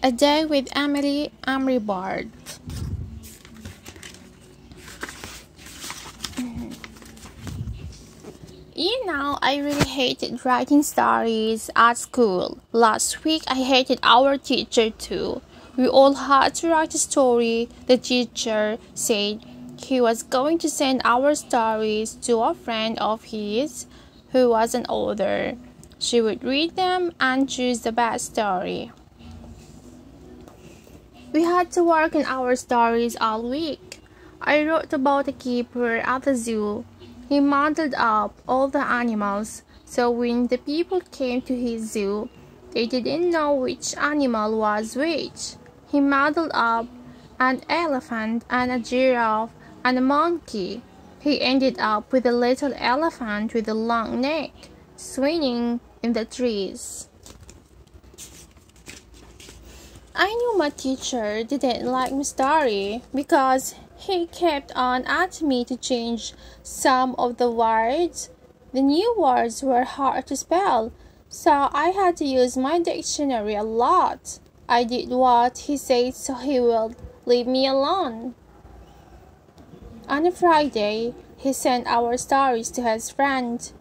A Day with Emily Emeryboard. I really hated writing stories at school. Last week, I hated our teacher too. We all had to write a story. The teacher said he was going to send our stories to a friend of his who was an author. She would read them and choose the best story. We had to work on our stories all week. I wrote about a keeper at the zoo. He modeled up all the animals, so when the people came to his zoo, they didn't know which animal was which. He modeled up an elephant and a giraffe and a monkey. He ended up with a little elephant with a long neck, swinging in the trees. I knew my teacher didn't like my story because he kept on asking me to change some of the words. The new words were hard to spell, so I had to use my dictionary a lot. I did what he said so he would leave me alone. On a Friday, he sent our stories to his friend.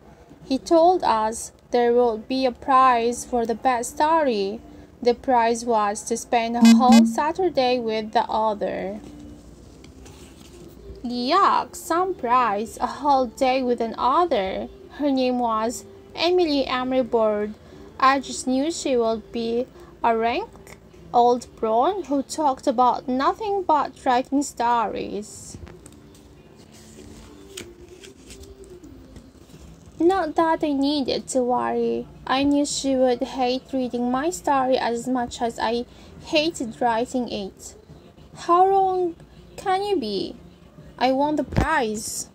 He told us there would be a prize for the best story. The prize was to spend a whole Saturday with the author. Yuck, some prize, a whole day with an author. Her name was Emily Emeryboard. I just knew she would be a rank old crone who talked about nothing but writing stories. Not that I needed to worry. I knew she would hate reading my story as much as I hated writing it. How wrong can you be? I won the prize.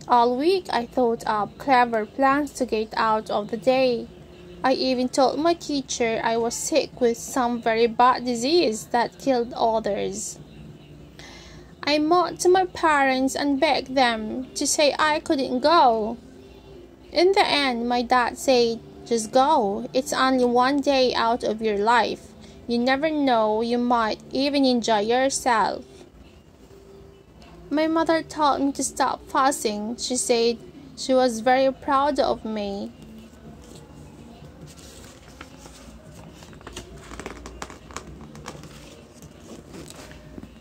All week I thought up clever plans to get out of the day. I even told my teacher I was sick with some very bad disease that killed others. I wrote to my parents and begged them to say I couldn't go. In the end, my dad said, "Just go. It's only one day out of your life. You never know, you might even enjoy yourself." My mother told me to stop fussing. She said she was very proud of me.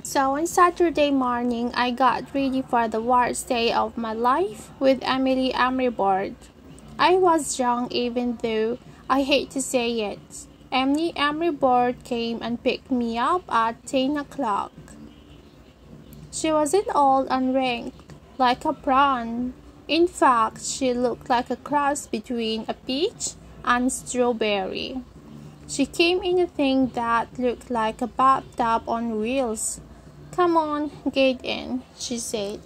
So on Saturday morning, I got ready for the worst day of my life with Emily Emeryboard. I was young even though I hate to say it. Emily Emeryboard came and picked me up at 10 o'clock. She wasn't old and wrinkled like a prawn. In fact, she looked like a cross between a peach and strawberry. She came in a thing that looked like a bathtub on wheels. "Come on, get in," she said.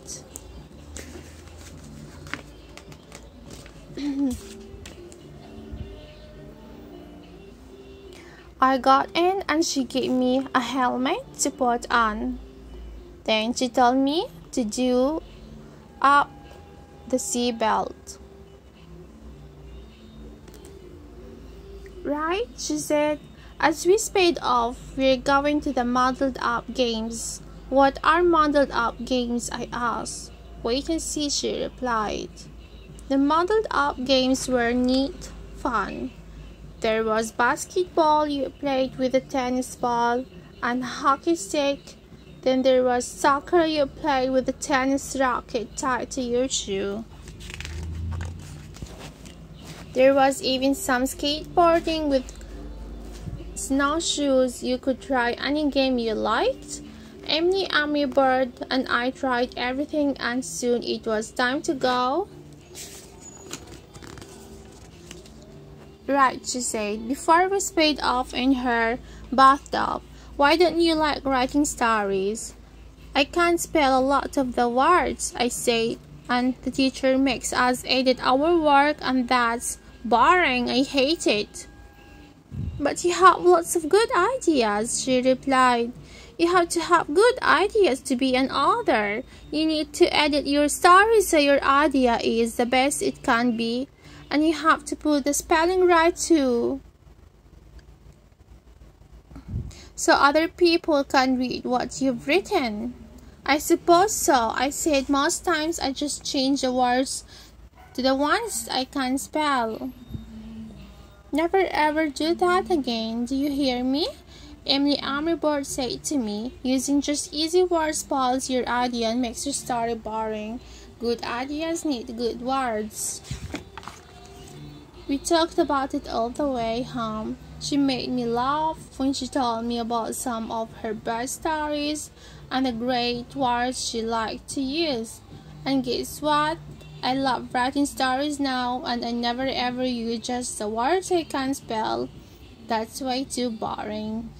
I got in and she gave me a helmet to put on. Then she told me to do up the seatbelt. "Right," she said. As we sped off, we're going to the modeled up games. "What are modeled up games?" I asked. "Wait and see," she replied. The modeled up games were neat fun. There was basketball, you played with a tennis ball and a hockey stick. Then there was soccer, you played with a tennis racket tied to your shoe. There was even some skateboarding with snowshoes. You could try any game you liked. Emily Emeryboard and I tried everything, and soon it was time to go. "Right," she said, before we sped off in her bathtub. "Why don't you like writing stories?" "I can't spell a lot of the words," I said, "and the teacher makes us edit our work, and that's boring. I hate it." "But you have lots of good ideas," she replied. "You have to have good ideas to be an author. You need to edit your story so your idea is the best it can be, and you have to put the spelling right too." so other people can read what you've written. I suppose so, I said. Most times I just change the words to the ones I can spell. Never ever do that again, do you hear me? Emily Emeryboard said to me. Using just easy words spoils your idea and makes your story boring. Good ideas need good words. We talked about it all the way home. She made me laugh when she told me about some of her best stories and the great words she liked to use. And guess what? I love writing stories now, and I never ever use just the words I can spell. That's way too boring.